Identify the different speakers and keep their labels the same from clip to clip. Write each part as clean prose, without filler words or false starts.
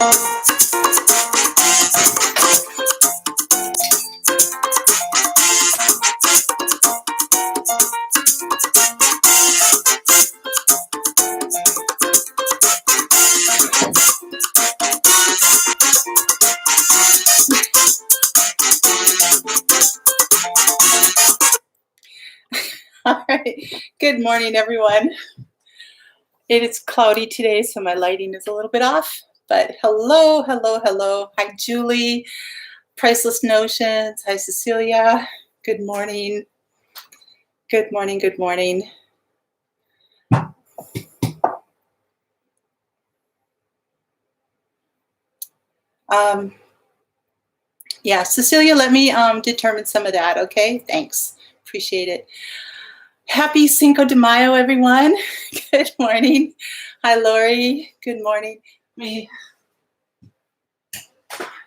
Speaker 1: All right. Good morning, everyone. It is cloudy today, so my lighting is a little bit off. But hello, hello, hello. Hi, Julie. Priceless Notions. Hi, Cecilia. Good morning. Good morning. Good morning. Yeah, Cecilia, let me determine some of that. Okay. Thanks. Appreciate it. Happy Cinco de Mayo, everyone. Good morning. Hi, Lori. Good morning. Let me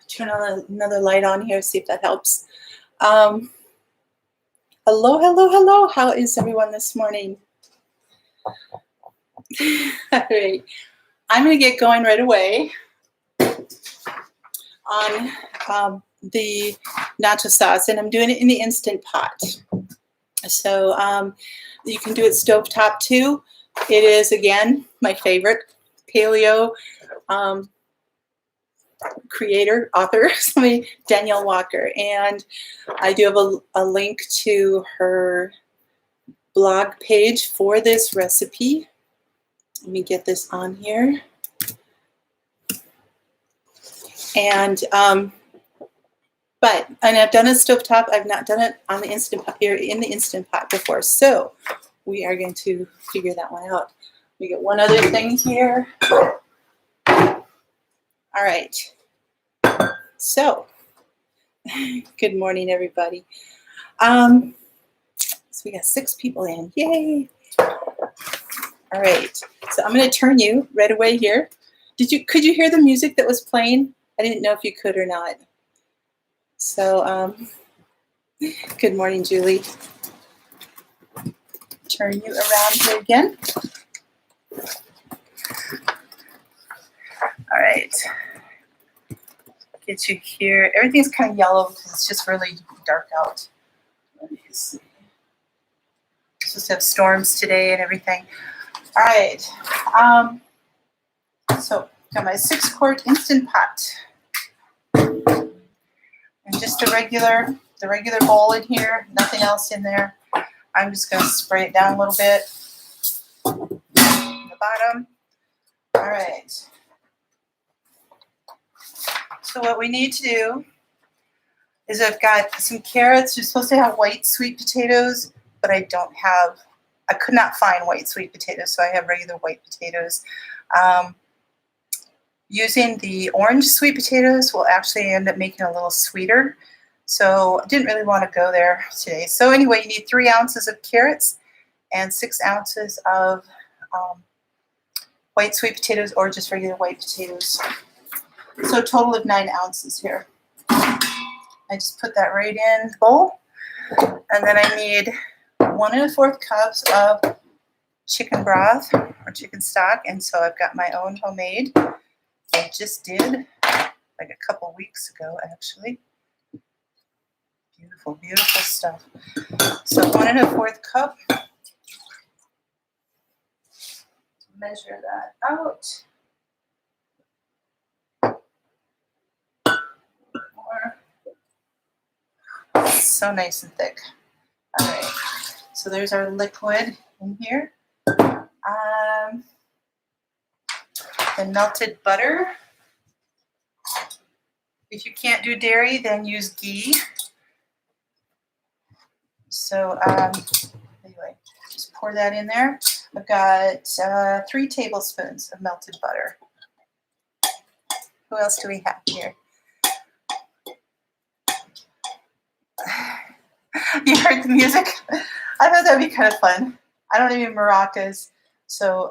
Speaker 1: turn on another light on here, see if that helps. Hello, hello, hello. How is everyone this morning? All right. I'm going to get going right away on the nacho sauce, and I'm doing it in the Instant Pot. So you can do it stovetop too. It is, again, my favorite Paleo creator, author, Danielle Walker. And I do have a link to her blog page for this recipe. Let me get this on here. And I've done it stovetop. I've not done it on the Instant Pot here in the Instant Pot before. So we are going to figure that one out. We get one other thing here. All right. So good morning, everybody. So we got 6 people in. Yay. All right. So I'm going to turn you right away here. Could you hear the music that was playing? I didn't know if you could or not. So, good morning, Julie. Turn you around here again. All right. Get you here. Everything's kind of yellow because it's just really dark out. Let me see. Supposed to have storms today and everything. All right. So, got my 6-quart Instant Pot. And just the regular bowl in here, nothing else in there. I'm just going to spray it down a little bit on the bottom. All right. So what we need to do is I've got some carrots. You're supposed to have white sweet potatoes, but I could not find white sweet potatoes, so I have regular white potatoes. Using the orange sweet potatoes will actually end up making it a little sweeter. So I didn't really want to go there today. So anyway, you need 3 ounces of carrots and 6 ounces of white sweet potatoes or just regular white potatoes. So a total of 9 ounces here. I just put that right in the bowl. And then I need 1 1/4 cups of chicken broth or chicken stock. And so I've got my own homemade. I just did like a couple weeks ago, actually. Beautiful, beautiful stuff. So 1 1/4 cup. Measure that out. So nice and thick. All right. So there's our liquid in here. The melted butter. If you can't do dairy, then use ghee. So anyway, just pour that in there. I've got 3 tablespoons of melted butter. Who else do we have here? You heard the music? I thought that would be kind of fun. I don't have any maracas, so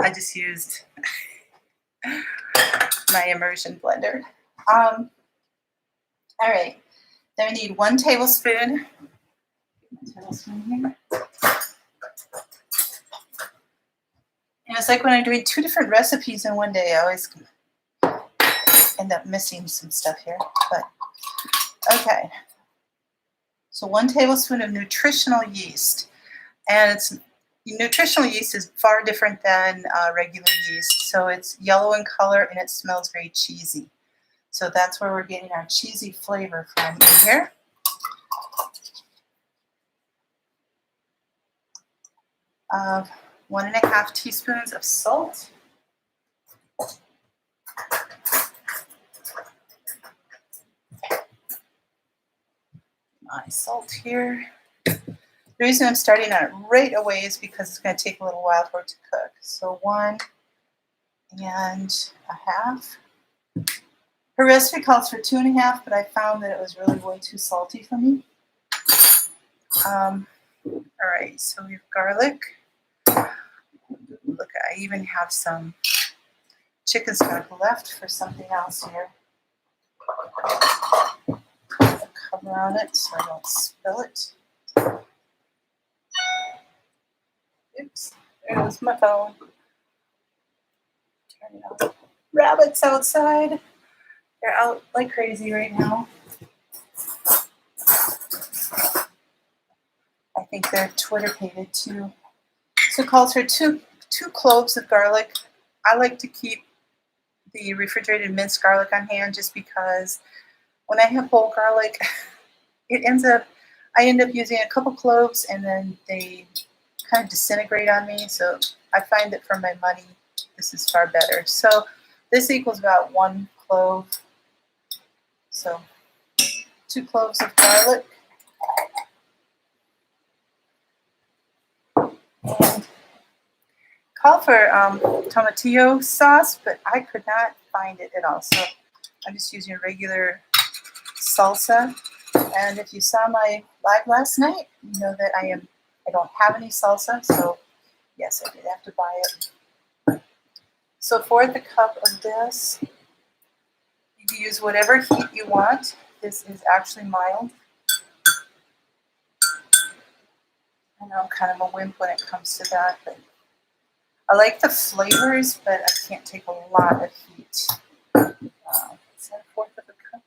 Speaker 1: I just used my immersion blender. All right, then we need 1 tablespoon. Here. And it's like when I'm doing 2 different recipes in one day, I always end up missing some stuff here. But okay. So 1 tablespoon of nutritional yeast. And nutritional yeast is far different than regular yeast. So it's yellow in color and it smells very cheesy. So that's where we're getting our cheesy flavor from in here. Of 1.5 teaspoons of salt. My salt here. The reason I'm starting on it right away is because it's going to take a little while for it to cook. So 1.5. Her recipe calls for 2.5, but I found that it was really way too salty for me. All right, so we have garlic. Look, I even have some chicken stock left for something else here. Put a cover on it so I don't spill it. Oops, there goes my phone. Turn it on. Rabbits outside. They're out like crazy right now. I think they're Twitter-pated too. So it calls for two cloves of garlic. I like to keep the refrigerated minced garlic on hand just because when I have whole garlic, I end up using a couple cloves and then they kind of disintegrate on me. So I find that for my money, this is far better. So this equals about 1 clove. So 2 cloves of garlic. And call for tomatillo sauce, but I could not find it at all. So I'm just using a regular salsa. And if you saw my live last night, you know that I don't have any salsa. So yes, I did have to buy it. So for the cup of this, you can use whatever heat you want. This is actually mild. I know I'm kind of a wimp when it comes to that, but I like the flavors, but I can't take a lot of heat. Is that 1/4 of a cup?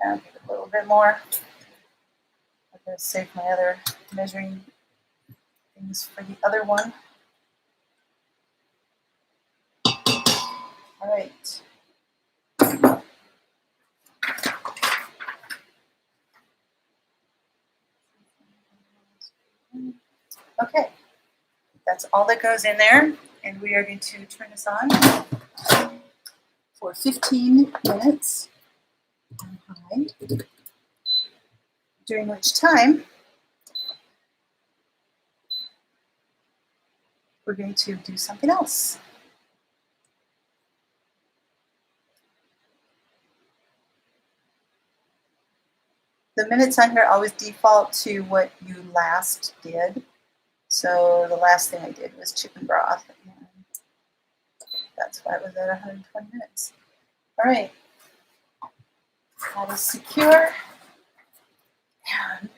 Speaker 1: I'll give it a little bit more. I'm going to save my other measuring things for the other one. All right. Okay, that's all that goes in there, and we are going to turn this on for 15 minutes on high, during which time we're going to do something else. The minutes on here always default to what you last did. So the last thing I did was chicken broth. And that's why it was at 120 minutes. All right. That is secure. And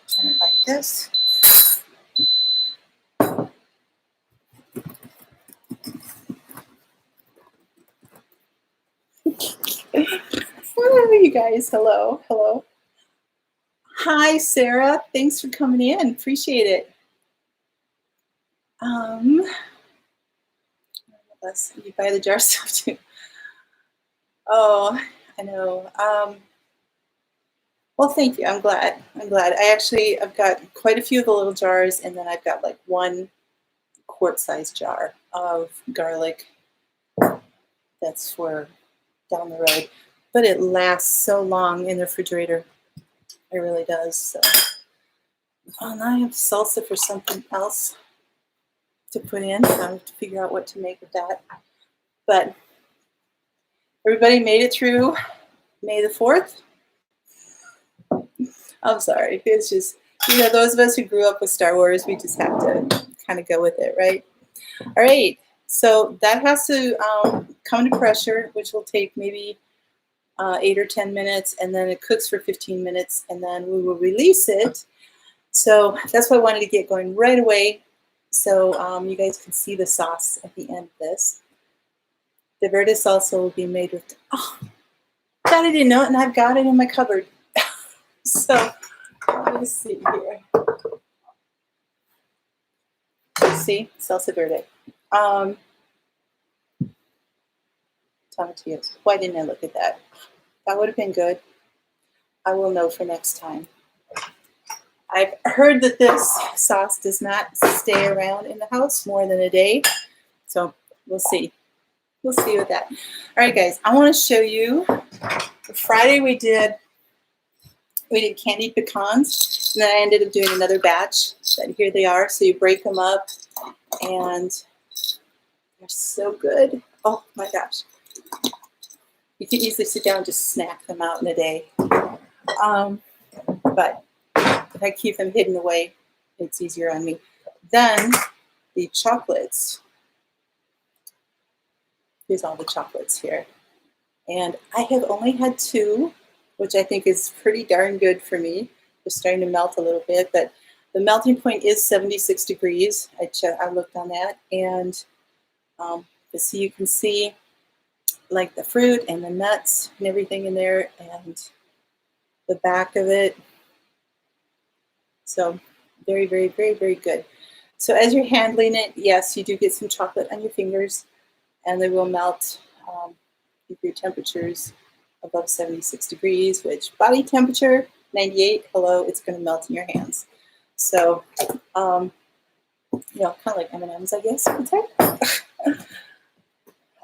Speaker 1: turn it like this. Oh, you guys, hello. Hi, Sarah. Thanks for coming in. Appreciate it. You buy the jar stuff too. Oh, I know. Well, thank you. I'm glad. I've got quite a few of the little jars, and then I've got like 1 quart-sized jar of garlic. That's for down the road. But it lasts so long in the refrigerator. It really does. So, now I have salsa for something else to put in. I have to figure out what to make of that. But everybody made it through May the 4th. I'm sorry. It's just, those of us who grew up with Star Wars, we just have to kind of go with it, right? All right. So that has to come to pressure, which will take maybe 8 or 10 minutes, and then it cooks for 15 minutes, and then we will release it. So that's why I wanted to get going right away, so you guys can see the sauce at the end of this. The verde salsa will be made with, oh, that I didn't know, and I've got it in my cupboard. So let me see here. See, salsa verde. Tomatillos. Why didn't I look at that? That would have been good. I will know for next time. I've heard that this sauce does not stay around in the house more than a day. So we'll see. We'll see with that. All right, guys, I want to show you. Friday we did candied pecans, and then I ended up doing another batch. But here they are. So you break them up, and they're so good. Oh my gosh. You can easily sit down and just snack them out in a day. But if I keep them hidden away, it's easier on me. Then the chocolates. Here's all the chocolates here. And I have only had 2, which I think is pretty darn good for me. They're starting to melt a little bit, but the melting point is 76 degrees. I looked on that, and so you can see like the fruit and the nuts and everything in there, and the back of it. So very, very, very, very good. So as you're handling it, yes, you do get some chocolate on your fingers, and they will melt if your temperature's above 76 degrees, which body temperature, 98, hello, it's going to melt in your hands. So, kind of like M&Ms, I guess.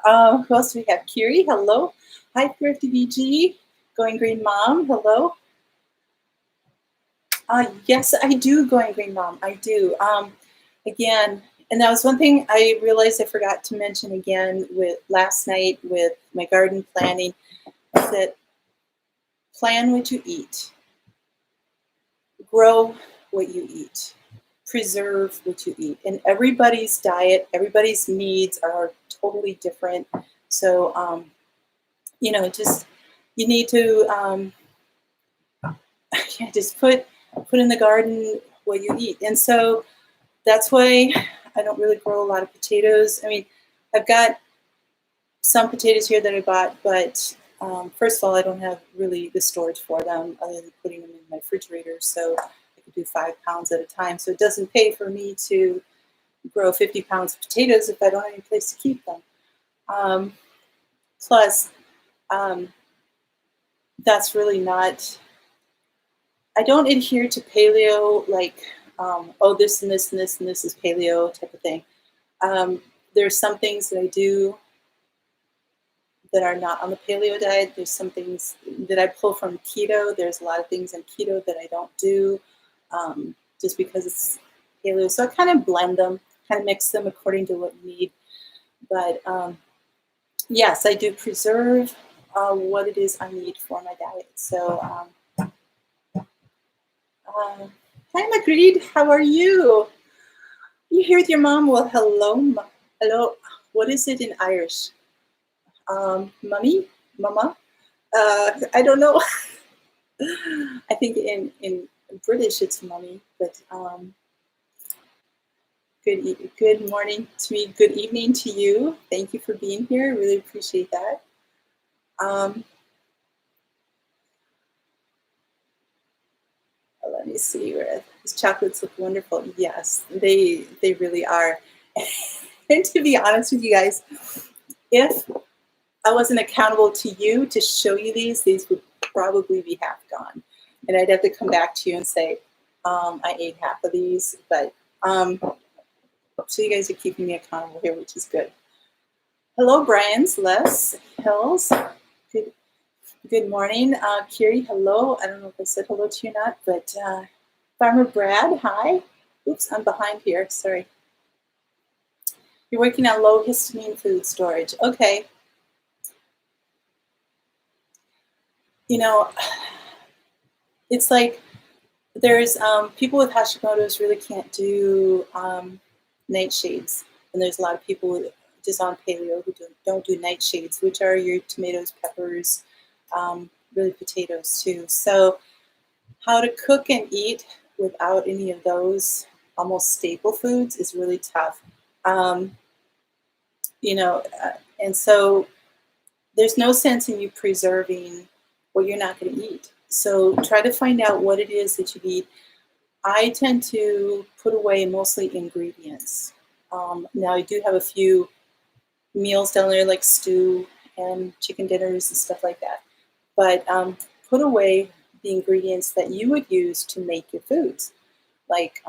Speaker 1: Who else do we have? Kiri, hello. Hi, Thrifty BG. Going Green Mom, hello. Yes, I do, Going Green Mom. I do. Again, and that was one thing I realized I forgot to mention again with last night with my garden planning, is that plan what you eat, grow what you eat, preserve what you eat. And everybody's diet, everybody's needs are totally different. So, just you need to just put in the garden what you eat. And so that's why I don't really grow a lot of potatoes. I mean, I've got some potatoes here that I bought, but first of all, I don't have really the storage for them other than putting them in my refrigerator. So I could do 5 pounds at a time. So it doesn't pay for me to grow 50 pounds of potatoes if I don't have any place to keep them. Plus, that's really not, I don't adhere to paleo, like, this and this and this and this is paleo type of thing. There's some things that I do that are not on the paleo diet. There's some things that I pull from keto. There's a lot of things in keto that I don't do just because it's paleo. So I kind of blend them, kind of mix them according to what you need. But yes, I do preserve what it is I need for my diet. So hi, Magritte, how are you? You here with your mom? Well, hello, hello. What is it in Irish? Mummy, mama. I don't know. I think in British it's mummy, but good morning to me. Good evening to you. Thank you for being here. I really appreciate that. Let me see where these chocolates look wonderful. Yes, they really are. And to be honest with you guys, if I wasn't accountable to you to show you these would probably be half gone. And I'd have to come back to you and say, I ate half of these. But so you guys are keeping me accountable here, which is good. Hello, Brian's, Les, Hills. Good morning. Kiri, hello. I don't know if I said hello to you or not, but Farmer Brad, hi. Oops, I'm behind here. Sorry. You're working on low histamine food storage. Okay. It's like there's people with Hashimoto's really can't do nightshades. And there's a lot of people just on paleo who don't do nightshades, which are your tomatoes, peppers, really potatoes too. So how to cook and eat without any of those almost staple foods is really tough. Um, and so there's no sense in you preserving what you're not going to eat. So try to find out what it is that you eat. I tend to put away mostly ingredients. Now I do have a few meals down there like stew and chicken dinners and stuff like that. But put away the ingredients that you would use to make your foods, like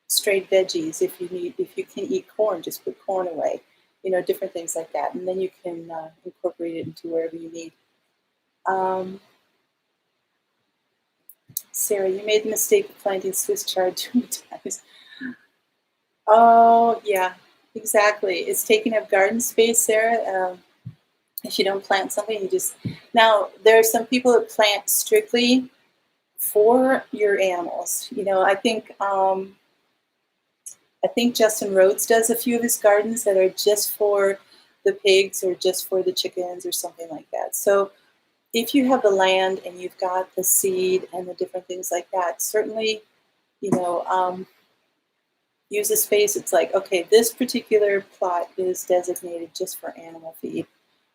Speaker 1: straight veggies. If you can eat corn, just put corn away. Different things like that, and then you can incorporate it into wherever you need. Sarah, you made the mistake of planting Swiss chard too many times. Oh yeah, exactly. It's taking up garden space, Sarah. If you don't plant something, now there are some people that plant strictly for your animals. I think Justin Rhodes does a few of his gardens that are just for the pigs or just for the chickens or something like that. So if you have the land and you've got the seed and the different things like that, certainly, use a space. It's like, okay, this particular plot is designated just for animal feed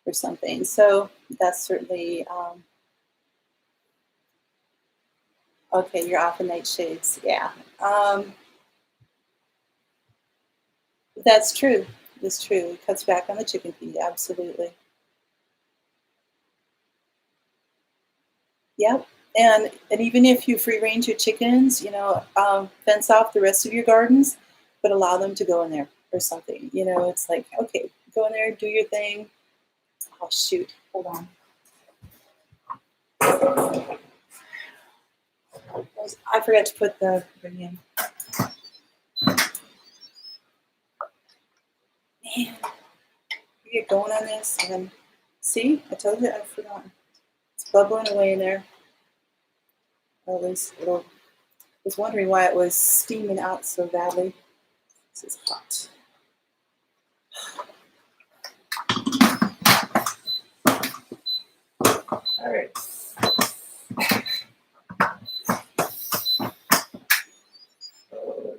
Speaker 1: or something. So that's certainly, okay, you're off in nightshades. Yeah. That's true. That's true. It cuts back on the chicken feed. Absolutely. Yep. And even if you free range your chickens, fence off the rest of your gardens, but allow them to go in there or something. It's like, okay, go in there, do your thing. Oh shoot, hold on. I forgot to put the ring in. Man, you get going on this, and then see, I told you I'd forgotten. It's bubbling away in there. At least I was wondering why it was steaming out so badly. This is hot. All right.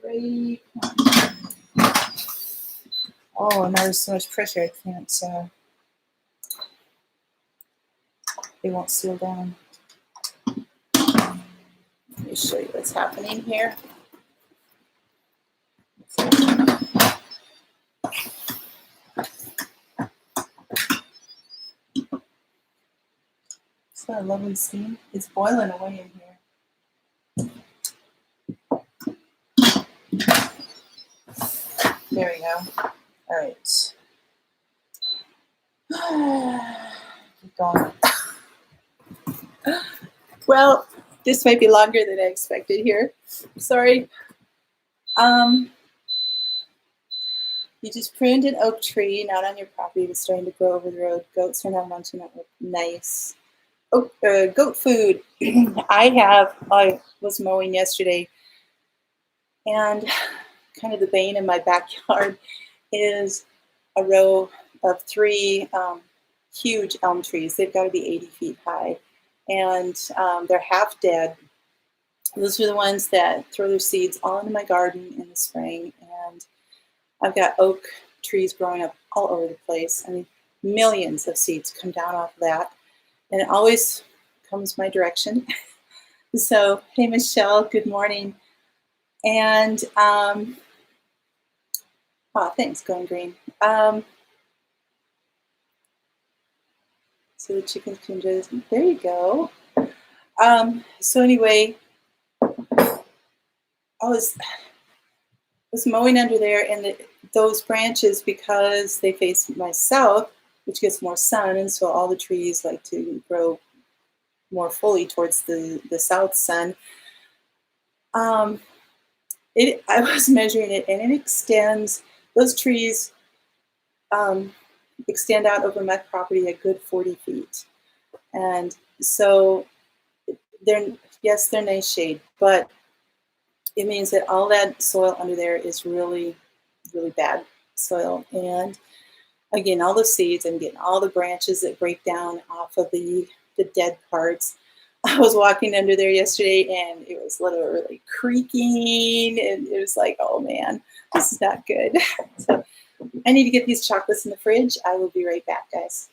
Speaker 1: Alright. Oh, now there's so much pressure, I can't, they won't seal down. Let me show you what's happening here. So I love the steam. It's boiling away in here. There we go. All right. Keep going. Well, this might be longer than I expected here. Sorry. You just pruned an oak tree, not on your property. It's starting to grow over the road. Goats are not munching it. Nice. Goat food. I was mowing yesterday, and kind of the bane in my backyard is a row of 3 huge elm trees. They've got to be 80 feet high, and they're half dead. Those are the ones that throw their seeds all into my garden in the spring, and I've got oak trees growing up all over the place. I mean, millions of seeds come down off of that, and it always comes my direction. So, hey, Michelle, good morning. And, thanks, Going Green. So the chickens can just, there you go. So anyway, I was mowing under there, and those branches, because they face my south, which gets more sun, and so all the trees like to grow more fully towards the south sun. I was measuring it, and it extends. Those trees extend out over my property a good 40 feet, and so they're nice shade, but it means that all that soil under there is really, really bad soil. And again, all the seeds, I'm getting all the branches that break down off of the dead parts. I was walking under there yesterday and it was literally creaking, and it was like, oh man, this is not good. So I need to get these chocolates in the fridge. I will be right back, guys.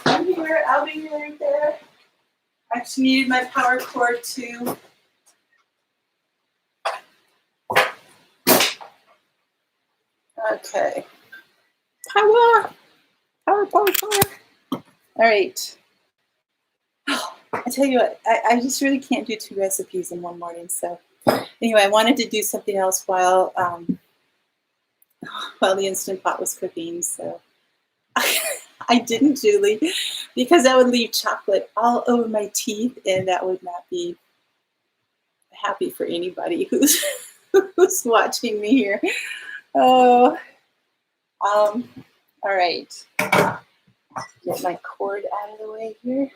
Speaker 1: I'm here. I'll be right there. I actually needed my power cord too. Okay. Power. Power, power, power. All right. I tell you what, I just really can't do 2 recipes in one morning. So anyway, I wanted to do something else while the Instant Pot was cooking. So I didn't, Julie, because that would leave chocolate all over my teeth, and that would not be happy for anybody who's who's watching me here. Oh, all right. Get my cord out of the way here.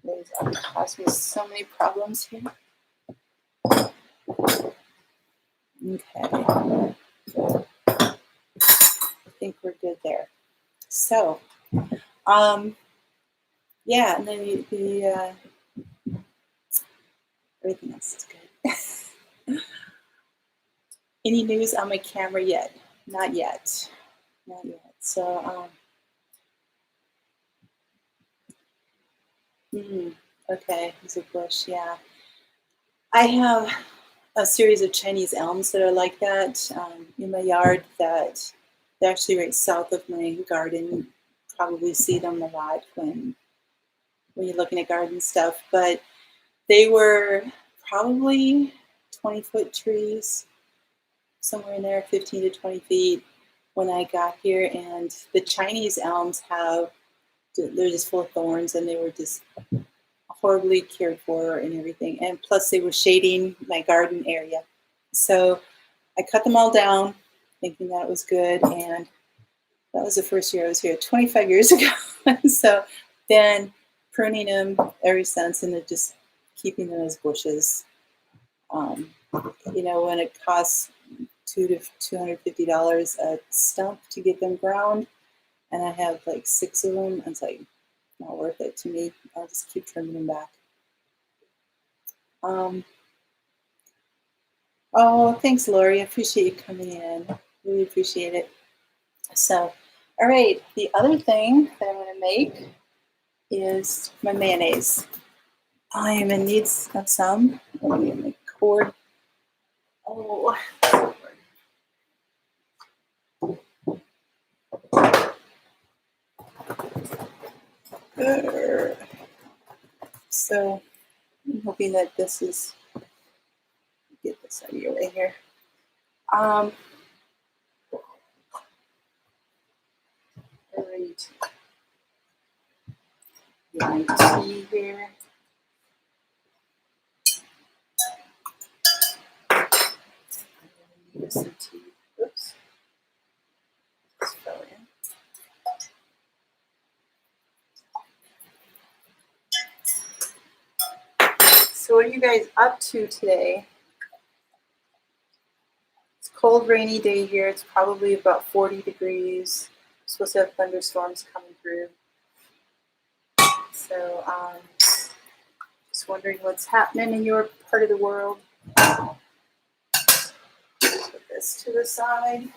Speaker 1: These are causing me so many problems here. Okay. I think we're good there. So, yeah, and then the everything else is good. Any news on my camera yet? Not yet. Not yet. So, okay, there's a bush, yeah. I have a series of Chinese elms that are like that in my yard that they're actually right south of my garden. Probably see them a lot when you're looking at garden stuff, but they were probably 20-foot trees, somewhere in there, 15 to 20 feet when I got here. And the Chinese elms they're just full of thorns, and they were just horribly cared for and everything. And plus they were shading my garden area. So I cut them all down thinking that it was good. And that was the first year I was here 25 years ago. So then pruning them ever since, and just keeping them as bushes. When it costs $200 to $250 a stump to get them ground, and I have like 6 of them, it's like not worth it to me. I'll just keep trimming them back. Oh, thanks, Lori. I appreciate you coming in. Really appreciate it. So, all right. The other thing that I'm going to make is my mayonnaise. I am in need of some. Let me get my cord. Oh, so I'm hoping that this is, get this out of your way here. All right. Get my tea here. Some tea. Oops. Just fell in. So what are you guys up to today? It's a cold, rainy day here. It's probably about 40 degrees. I'm supposed to have thunderstorms coming through. So just wondering what's happening in your part of the world. Put this to the side.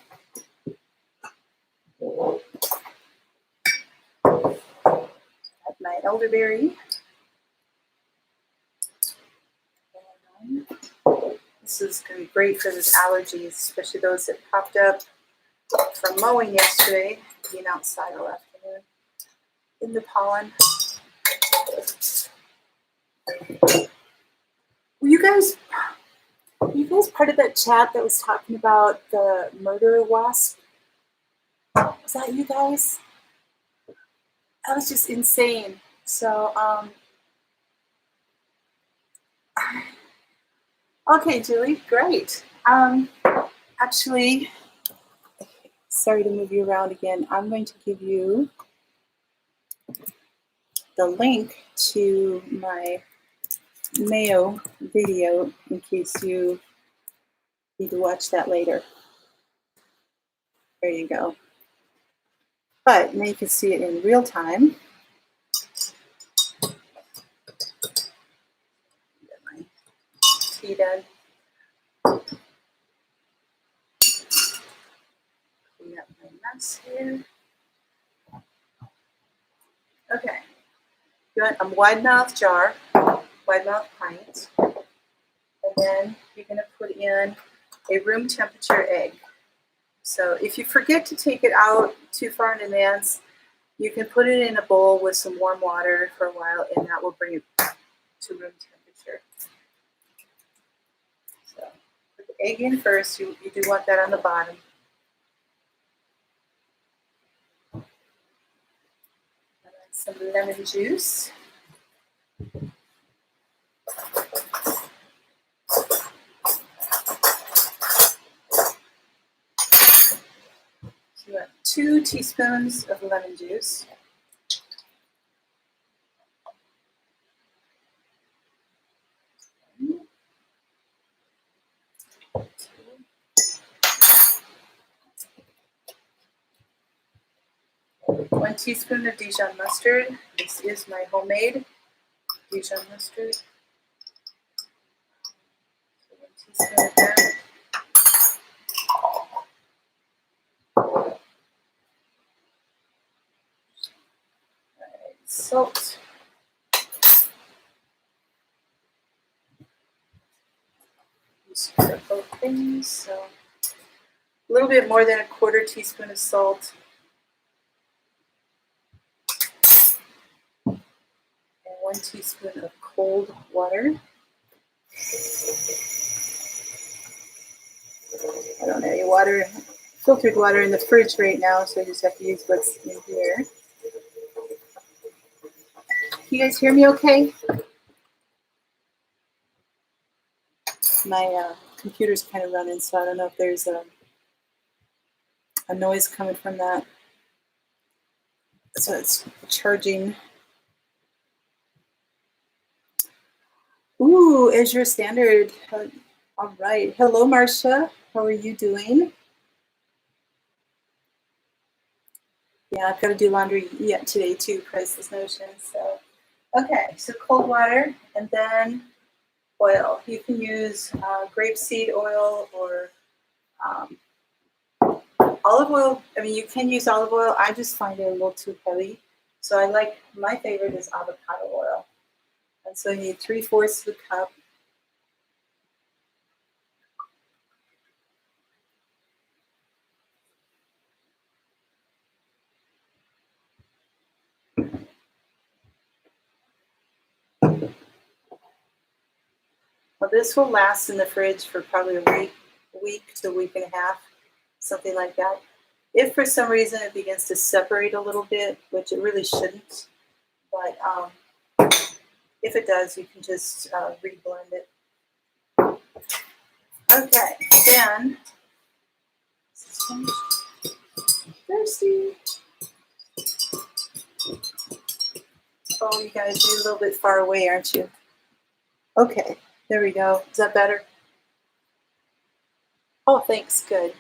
Speaker 1: Have my elderberry. This is going to be great for those allergies, especially those that popped up from mowing yesterday, being outside all afternoon in the pollen. Were you guys part of that chat that was talking about the murder wasp? Was that you guys? That was just insane. So Okay, Julie, great. Actually, sorry to move you around again. I'm going to give you the link to my Mayo video in case you need to watch that later. There you go. But now you can see it in real time. Get my tea done. Clean up my mess here. Okay. You want a wide mouth jar, wide mouth pint, and then you're going to put in a room temperature egg. So if you forget to take it out too far in advance, you can put it in a bowl with some warm water for a while, and that will bring it to room temperature. So put the egg in first. You do want that on the bottom. And then some lemon juice. So you want 2 teaspoons of lemon juice. One teaspoon of Dijon mustard. This is my homemade Dijon mustard. So 1 teaspoon of that. Salt. Use for both things. So a little bit more than a 1/4 teaspoon of salt. And 1 teaspoon of cold water. I don't have any water, filtered water in the fridge right now, so I just have to use what's in here. You guys hear me okay? My computer's kind of running, so I don't know if there's a noise coming from that. So it's charging. Ooh, Azure Standard. All right. Hello, Marcia. How are you doing? Yeah, I've got to do laundry yet today too, Priceless Notions. So, okay, so cold water and then oil. You can use grapeseed oil or olive oil. I mean, you can use olive oil. I just find it a little too heavy. So I like, my favorite is avocado oil. And so you need 3/4 of a cup. Well, this will last in the fridge for probably a week to a week and a half, something like that. If for some reason it begins to separate a little bit, which it really shouldn't, but if it does, you can just re-blend it. Okay, then, thirsty. Oh, you guys, you're a little bit far away, aren't you? Okay, there we go. Is that better? Oh, thanks, good.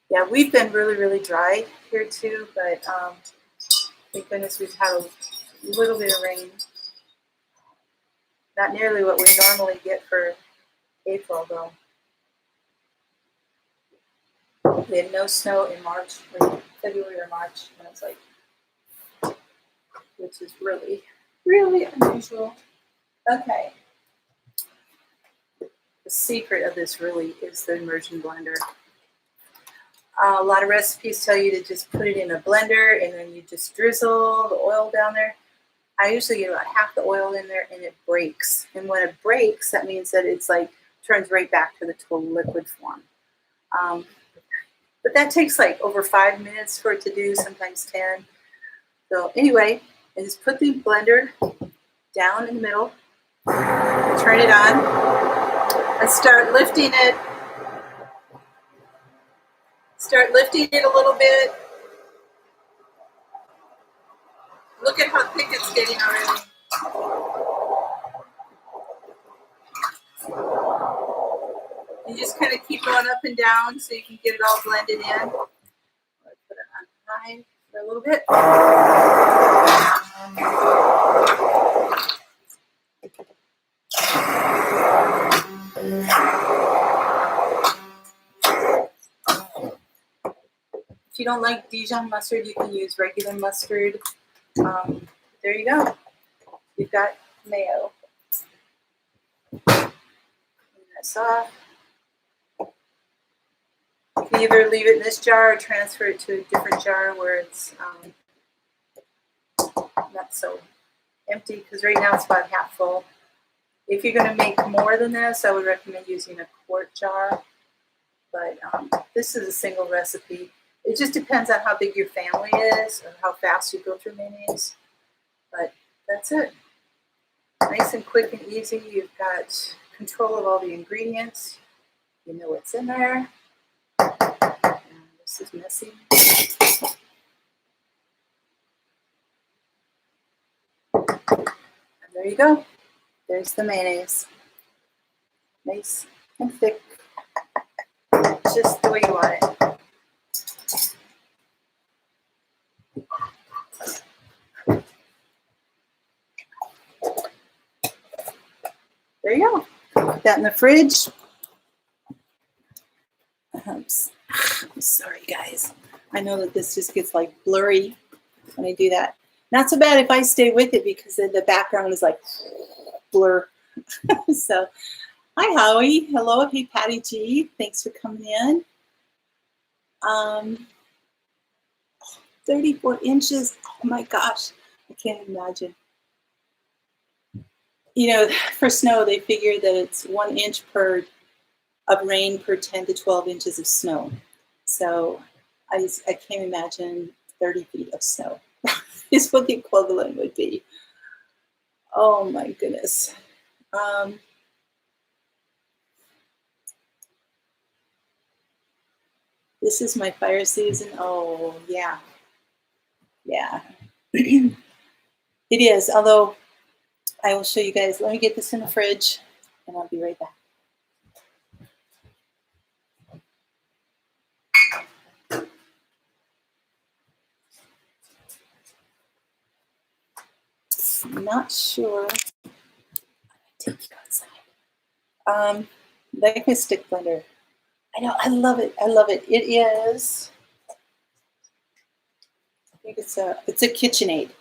Speaker 1: Yeah, we've been really, really dry here too, but thank goodness we've had a little bit of rain. Not nearly what we normally get for April, though. We had no snow in March, like February or March, and it's like, which is really, really unusual. Okay. The secret of this really is the immersion blender. A lot of recipes tell you to just put it in a blender and then you just drizzle the oil down there. I usually get about half the oil in there and it breaks. And when it breaks, that means that it's like turns right back to the total liquid form. But that takes like over 5 minutes for it to do, sometimes 10. So anyway, and just put the blender down in the middle, turn it on, and start lifting it. Start lifting it a little bit. Look at how thick it's getting already. You just kind of keep going up and down so you can get it all blended in. Put it on high for a little bit. If you don't like Dijon mustard, you can use regular mustard. There you go. You've got mayo. Clean this off. You can either leave it in this jar or transfer it to a different jar where it's not so empty, because right now it's about half full. If you're going to make more than this, I would recommend using a quart jar. But this is a single recipe. It just depends on how big your family is or how fast you go through mayonnaise. But that's it. Nice and quick and easy. You've got control of all the ingredients. You know what's in there. And this is messy. And there you go. There's the mayonnaise. Nice and thick. Just the way you want it. There you go. Put that in the fridge. I'm sorry, guys. I know that this just gets like blurry when I do that. Not so bad if I stay with it, because the background is like blur. So, hi, Howie. Hello. Hey, Patty G. Thanks for coming in. 34 inches. Oh my gosh. I can't imagine. You know, for snow, they figure that it's 1 inch of rain per 10 to 12 inches of snow. So I can't imagine 30 feet of snow is what the equivalent would be. Oh my goodness. This is my fire season. Oh yeah. Yeah. It is, although I will show you guys. Let me get this in the fridge and I'll be right back. I'm not sure. Take you outside. Like my stick blender. I know, I love it. I love it. It is, I think it's a KitchenAid.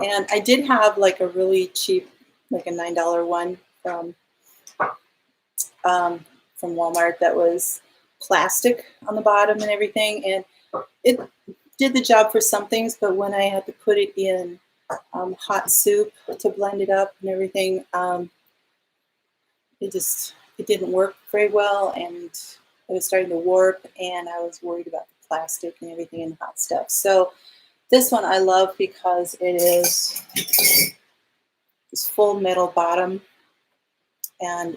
Speaker 1: And I did have like a really cheap, like a $9 one from Walmart that was plastic on the bottom and everything. And it did the job for some things, but when I had to put it in hot soup to blend it up and everything, it didn't work very well, and it was starting to warp, and I was worried about the plastic and everything in the hot stuff. So this one I love because it is this full metal bottom, and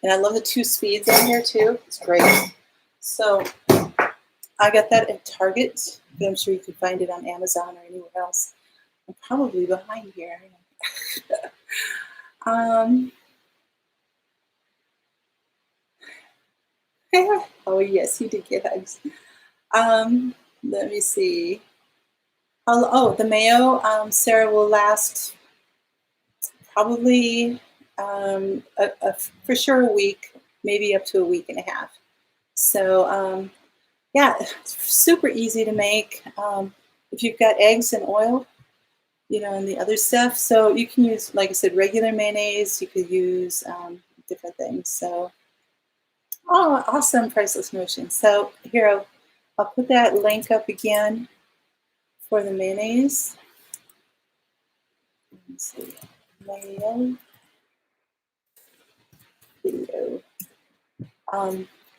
Speaker 1: I love the 2 speeds on here too. It's great. So I got that at Target, but I'm sure you can find it on Amazon or anywhere else. I'm probably behind here. Oh yes, you did get hugs. Let me see. Oh, the mayo, Sarah, will last probably for sure a week, maybe up to a week and a half. So yeah, it's super easy to make. If you've got eggs and oil, you know, and the other stuff, so you can use, like I said, regular mayonnaise. You could use different things. So, oh, awesome, Priceless Motion. So here, I'll put that link up again for the mayonnaise. Let me see. Mayo video.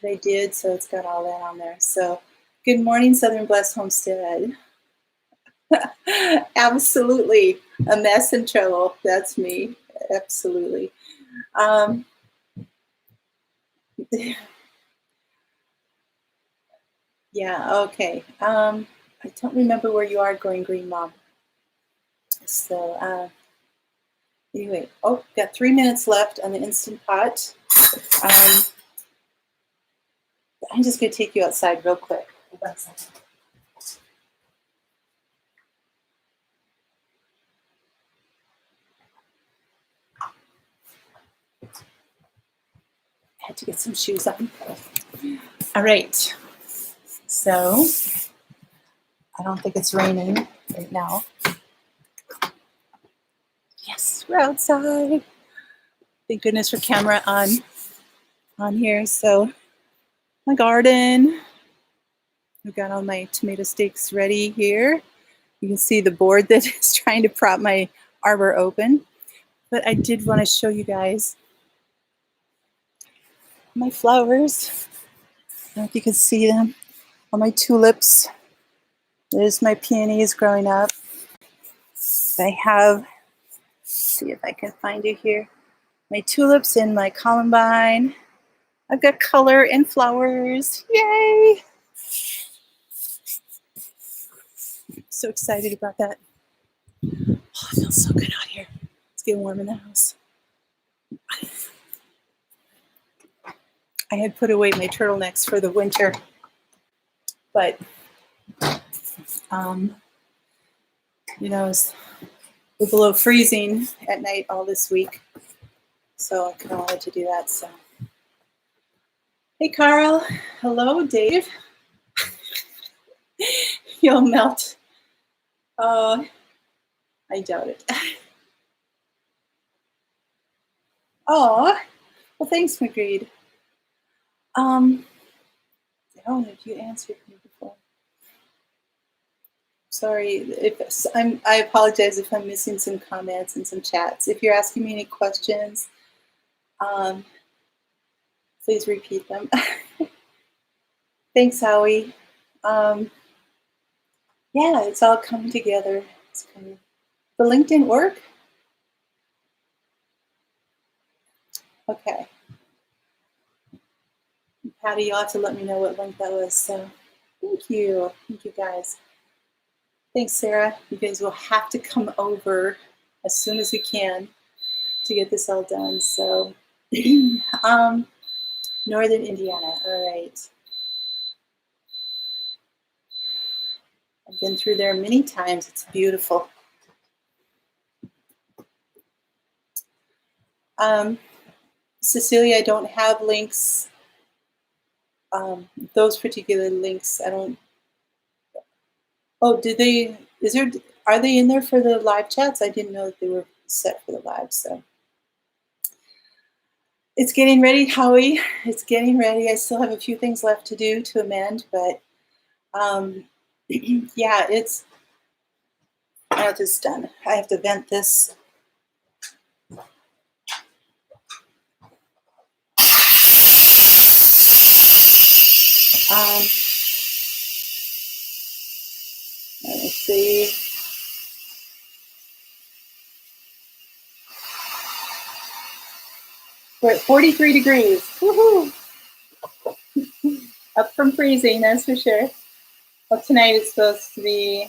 Speaker 1: They did, so it's got all that on there. So, good morning, Southern Blessed Homestead. Absolutely. A mess and trouble. That's me. Absolutely. Um, yeah, okay. I don't remember where you are going, Green Mom. So, anyway, got 3 minutes left on the Instant Pot. Um, I'm just going to take you outside real quick. Hold on a second. I had to get some shoes on. All right. So, I don't think it's raining right now. Yes, we're outside. Thank goodness for camera on here. So, my garden. I've got all my tomato stakes ready here. You can see the board that is trying to prop my arbor open. But I did want to show you guys my flowers. I don't know if you can see them. All my tulips. There's my peonies growing up. I have, let's see if I can find you here, my tulips and my columbine. I've got color and flowers. Yay! So excited about that. Oh, it feels so good out here. It's getting warm in the house. I had put away my turtlenecks for the winter, but you know, it's below freezing at night all this week, so I kind of wanted to do that. So, hey, Carl. Hello, Dave. You'll melt. Oh, I doubt it. Oh, well, thanks, McGreed. I don't know if you answered me before. Sorry if I apologize if I'm missing some comments and some chats. If you're asking me any questions, please repeat them. Thanks, Howie. Yeah, it's all coming together. It's coming. The link didn't work? Okay. Patty, you'll have to let me know what link that was. So thank you. Thank you, guys. Thanks, Sarah. You guys will have to come over as soon as we can to get this all done. So, Northern Indiana. All right. I've been through there many times. It's beautiful. Cecilia, I don't have links. Those particular links, I don't. Oh, did they? Are they in there for the live chats? I didn't know that they were set for the live. So it's getting ready, Howie. It's getting ready. I still have a few things left to do to amend, but yeah, it's done. I have to vent this. Let's see. We're at 43 degrees. Woohoo! Up from freezing, that's for sure. Well, tonight it's supposed to be,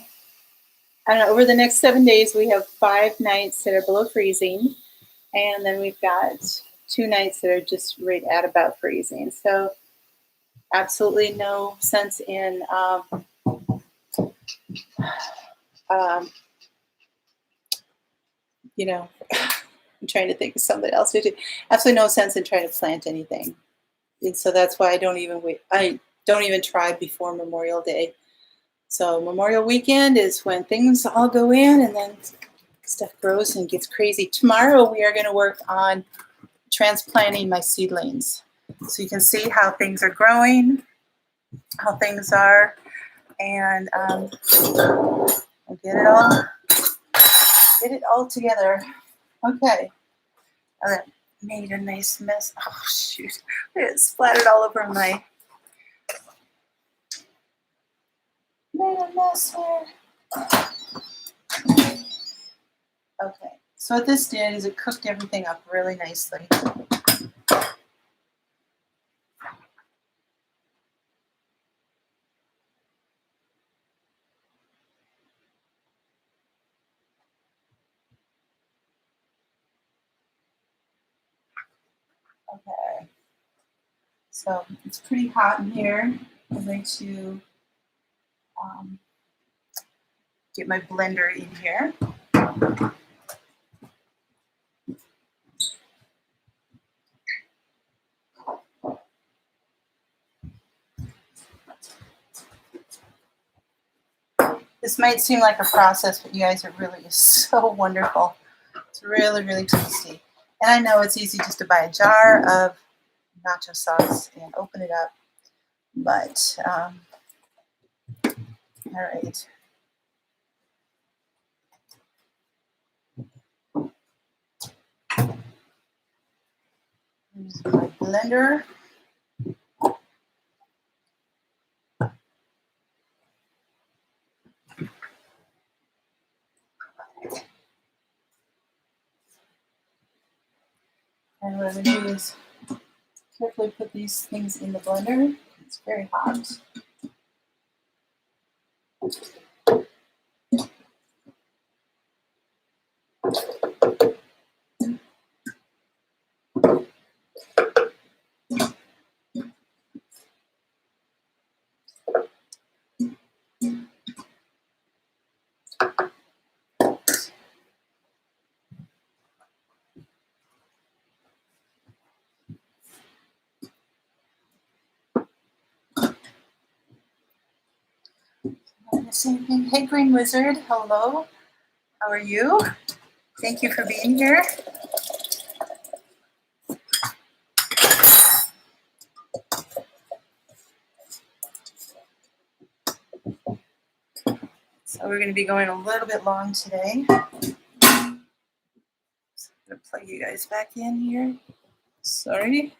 Speaker 1: I don't know, over the next 7 days, we have 5 nights that are below freezing. And then we've got 2 nights that are just right at about freezing. So absolutely no sense in you know, I'm trying to think of something else to do. Absolutely no sense in trying to plant anything. And so that's why I don't even try before Memorial Day. So Memorial Weekend is when things all go in and then stuff grows and gets crazy. Tomorrow we are going to work on transplanting my seedlings. So you can see how things are growing, how things are, and I'll get it all together. Okay. I made a nice mess. Oh shoot! It splattered all over my. Made a mess here. Okay, so what this did is it cooked everything up really nicely. Okay, so it's pretty hot in here. I'm going to get my blender in here. This might seem like a process, but you guys, it really is so wonderful. It's really, really tasty. And I know it's easy just to buy a jar of nacho sauce and open it up, but all right. Here's my blender. And what I'm going to do is carefully put these things in the blender. It's very hot. Same thing. Hey, Green Wizard. Hello. How are you? Thank you for being here. So we're going to be going a little bit long today. So I'm going to plug you guys back in here. Sorry.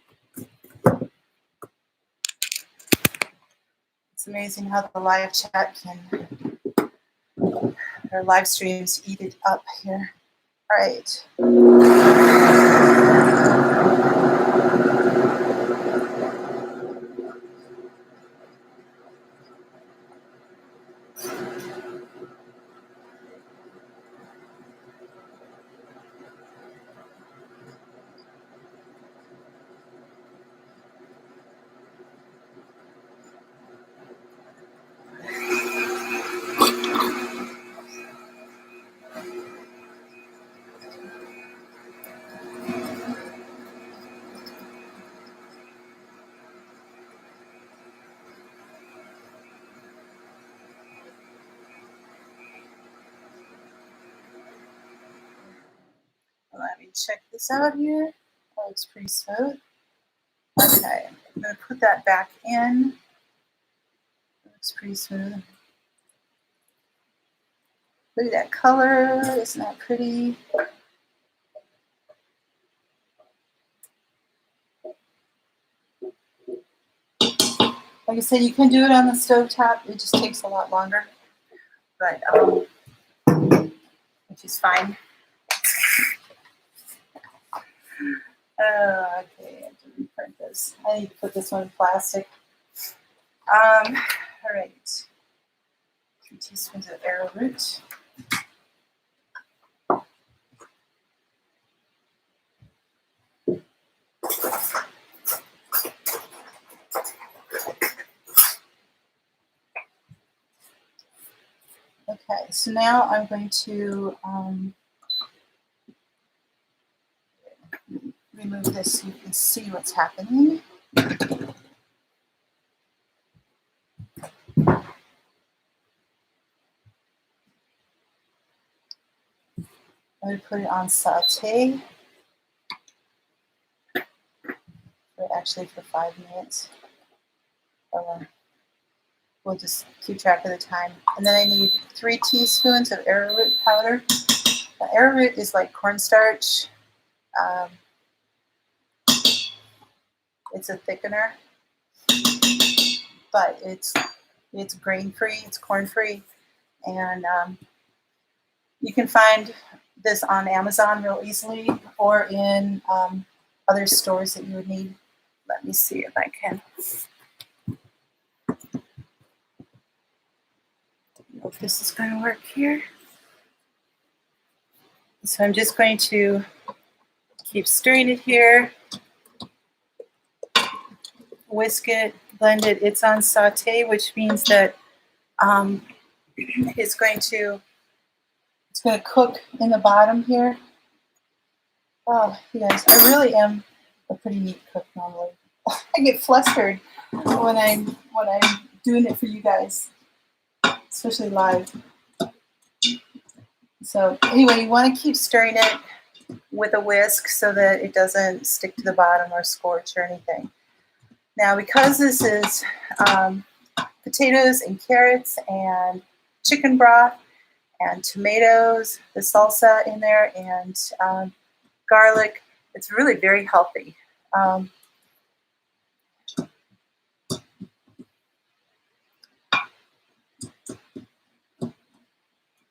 Speaker 1: It's amazing how the live chat can, or live streams, eat it up here. All right. Let me check this out here. That looks pretty smooth. Okay, I'm going to put that back in. It looks pretty smooth. Look at that color. Isn't that pretty? Like I said, you can do it on the stovetop. It just takes a lot longer, but which is fine. Okay, I have to reprint this. I need to put this one in plastic. All right. 2 teaspoons of arrowroot. Okay, so now I'm going to remove this so you can see what's happening. I'm going to put it on saute for 5 minutes. We'll just keep track of the time. And then I need 3 teaspoons of arrowroot powder. Now, arrowroot is like cornstarch. It's a thickener, but it's grain-free, it's corn-free, and You can find this on Amazon real easily or in other stores that you would need. Let me see if I can. I don't know if this is going to work here. So I'm just going to keep stirring it here. Whisk it, blend it. It's on saute, which means that it's going to cook in the bottom here. Oh, you guys, I really am a pretty neat cook normally. I get flustered when I'm doing it for you guys, especially live. So anyway, you want to keep stirring it with a whisk so that it doesn't stick to the bottom or scorch or anything. Now, because this is potatoes and carrots and chicken broth and tomatoes, the salsa in there, and garlic, it's really very healthy.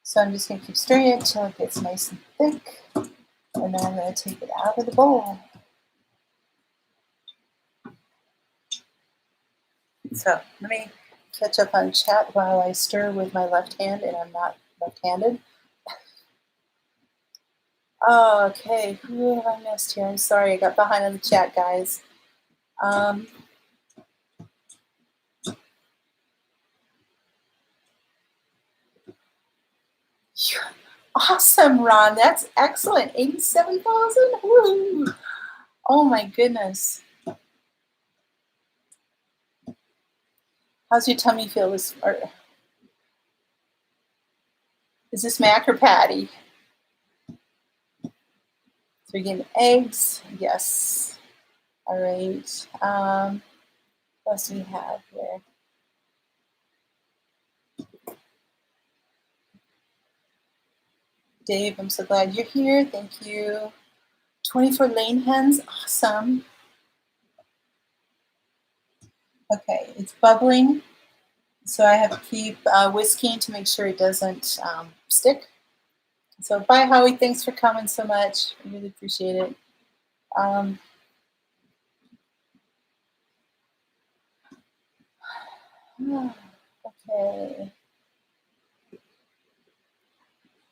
Speaker 1: So I'm just going to keep stirring it until it gets nice and thick, and then I'm going to take it out of the bowl. So let me catch up on chat while I stir with my left hand, and I'm not left-handed. Oh, okay, who have I missed here? I'm sorry, I got behind on the chat, guys. Awesome, Ron. That's excellent. 87,000? Woo! Oh my goodness. How's your tummy feel? Is this mac or patty? So we're getting eggs. Yes. All right. What else do we have here? Dave, I'm so glad you're here. Thank you. 24 lane hens. Awesome. Okay, it's bubbling. So I have to keep whisking to make sure it doesn't stick. So bye, Howie. Thanks for coming so much. I really appreciate it. Okay.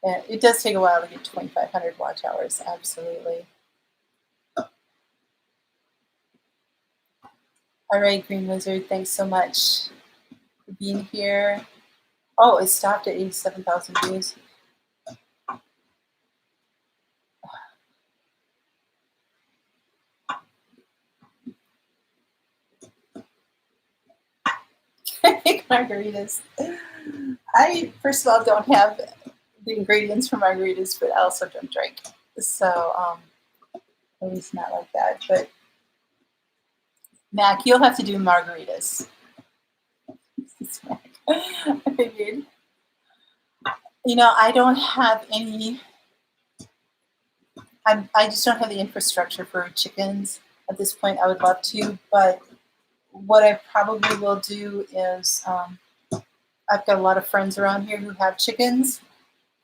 Speaker 1: Yeah, it does take a while to get 2,500 watch hours. Absolutely. All right, Green Wizard. Thanks so much for being here. Oh, it stopped at 87,000 views. Margaritas. I, first of all, don't have the ingredients for margaritas, but I also don't drink. So, at least not like that. But, Mac, you'll have to do margaritas. I figured. You know, I don't have any, I just don't have the infrastructure for chickens at this point. I would love to, but what I probably will do is I've got a lot of friends around here who have chickens,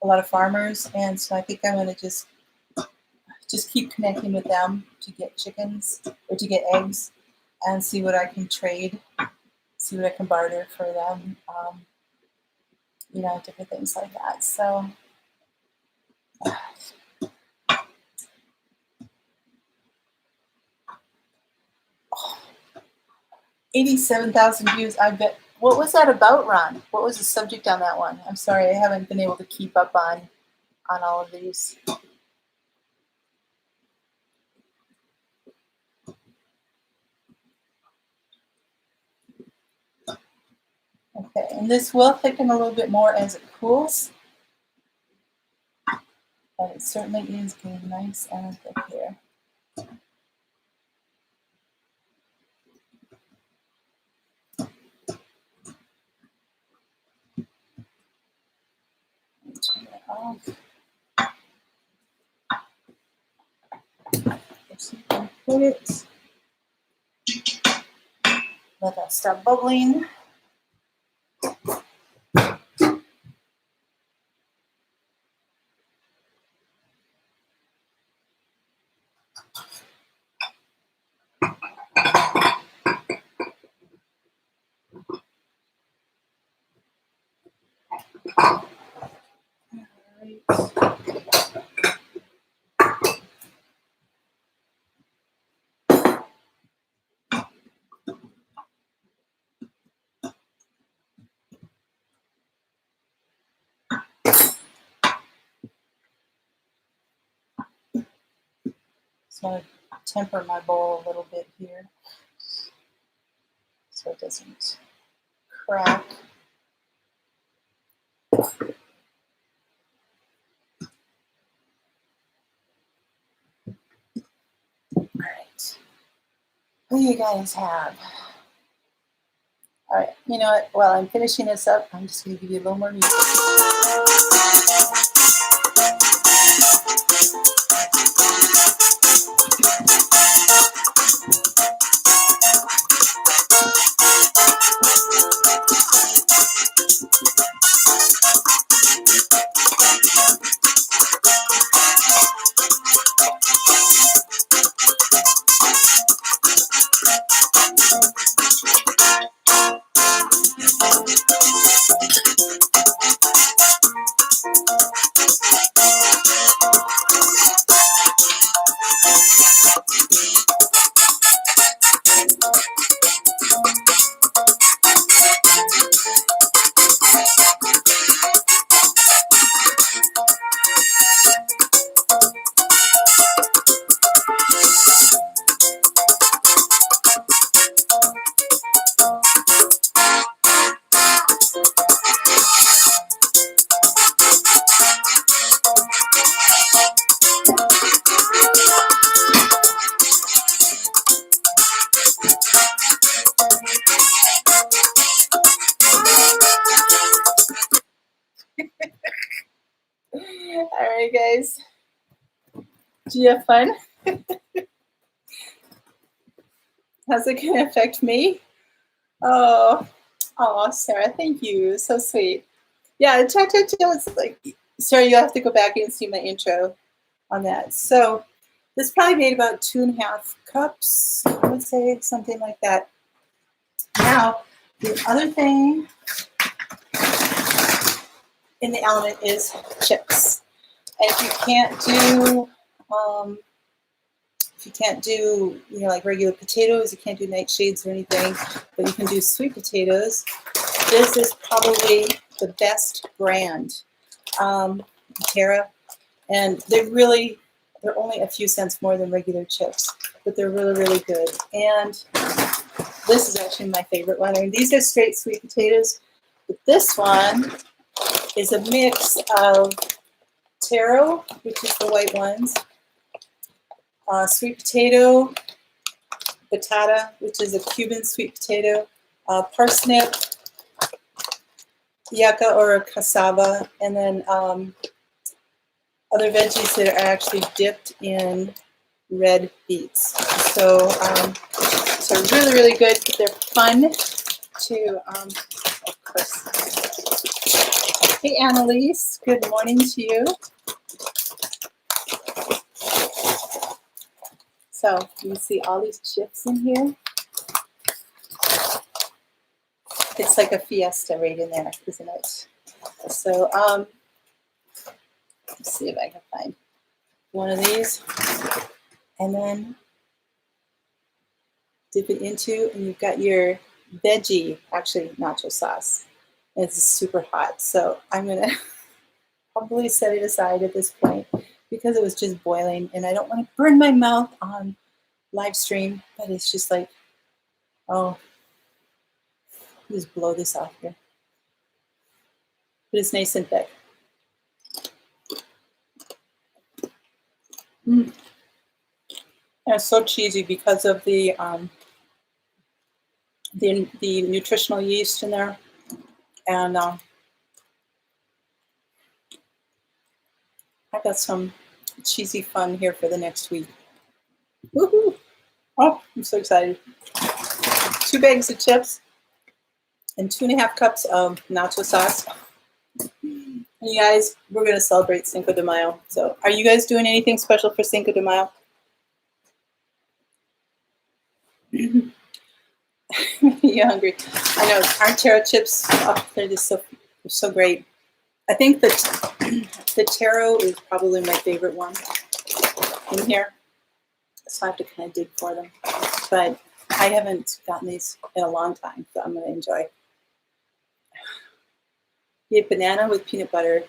Speaker 1: a lot of farmers, and so I think I'm going to just keep connecting with them to get chickens or to get eggs and see what I can trade, see what I can barter for them, you know, different things like that. So 87,000 views. I bet. What was that about, Ron? What was the subject on that one? I'm sorry, I haven't been able to keep up on all of these. Okay, and this will thicken a little bit more as it cools, but it certainly is getting nice and thick here. Turn it off. Just put it. Let that stop bubbling. Just want to temper my bowl a little bit here so it doesn't crack. All right. What do you guys have? All right, you know what? While I'm finishing this up, I'm just going to give you a little more music. All right, guys. Do you have fun? How's it going to affect me? Oh, Sarah, thank you. So sweet. Yeah, cha-cha chill is like, Sarah, you have to go back and see my intro on that. So this probably made about 2.5 cups, I would say, something like that. Now, the other thing in the element is chips. And if you can't do, you know, like regular potatoes, you can't do nightshades or anything, but you can do sweet potatoes. This is probably the best brand, Terra, and they're only a few cents more than regular chips, but they're really, really good. And this is actually my favorite one. I mean, these are straight sweet potatoes, but this one is a mix of taro, which is the white ones, sweet potato, batata, which is a Cuban sweet potato, parsnip, yucca or cassava, and then other veggies that are actually dipped in red beets. So, so really, really good. They're fun to, of course. Hey, Annalise, good morning to you. So you see all these chips in here. It's like a fiesta right in there, isn't it? So let's see if I can find one of these. And then dip it into, and you've got your veggie, actually nacho sauce. And it's super hot. So I'm going to probably set it aside at this point because it was just boiling. And I don't want to burn my mouth on live stream, but it's just like, oh, just blow this off here. But it's nice and thick. And it's so cheesy because of the nutritional yeast in there, and I've got some cheesy fun here for the next week. Woohoo! Oh, I'm so excited. 2 bags of chips and 2.5 cups of nacho sauce. And you guys, we're going to celebrate Cinco de Mayo. So are you guys doing anything special for Cinco de Mayo? You're hungry. I know. Aren't taro chips? Oh, they're just so great. I think that the taro is probably my favorite one in here. So I have to kind of dig for them. But I haven't gotten these in a long time, so I'm going to enjoy. You have banana with peanut butter.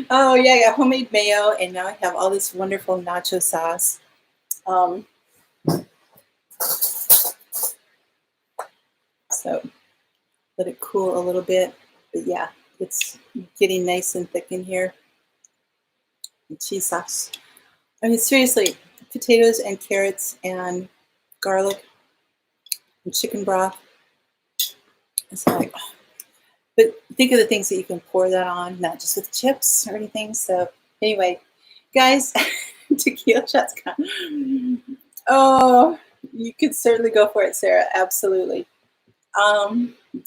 Speaker 1: Oh yeah, I got homemade mayo, and now I have all this wonderful nacho sauce. So let it cool a little bit. But yeah, it's getting nice and thick in here. And cheese sauce. I mean, seriously, potatoes and carrots and garlic and chicken broth. It's like, oh. But think of the things that you can pour that on, not just with chips or anything. So anyway, guys, tequila shots. Oh, you could certainly go for it, Sarah. Absolutely.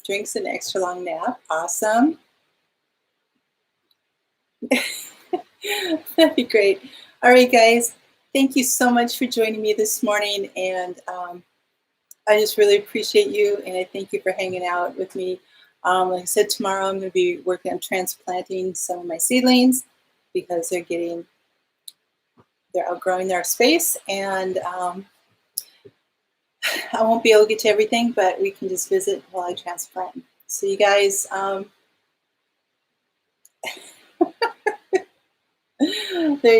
Speaker 1: Drinks an extra long nap. Awesome. That'd be great. All right, guys. Thank you so much for joining me this morning. And I just really appreciate you. And I thank you for hanging out with me. Like I said, tomorrow I'm going to be working on transplanting some of my seedlings because they're outgrowing their space, and I won't be able to get to everything, but we can just visit while I transplant. So you guys, there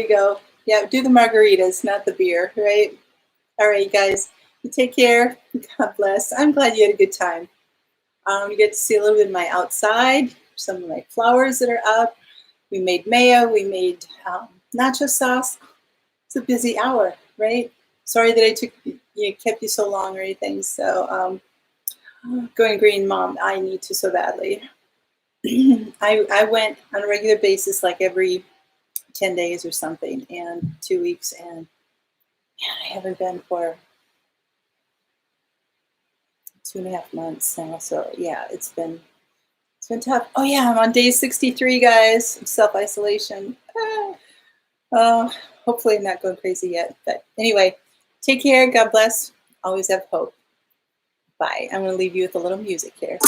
Speaker 1: you go. Yeah, do the margaritas, not the beer, right? All right, guys, you take care. God bless. I'm glad you had a good time. You get to see a little bit of my outside, some of my flowers that are up. We made mayo. We made nacho sauce. It's a busy hour, right? Sorry that I kept you so long or anything. So going green, Mom, I need to so badly. I went on a regular basis, like every 10 days or something, and 2 weeks, and man, I haven't been for 2.5 months now. So yeah, it's been tough. Oh yeah, I'm on day 63, guys, of self-isolation. Hopefully I'm not going crazy yet. But anyway, take care. God bless. Always have hope. Bye. I'm going to leave you with a little music here.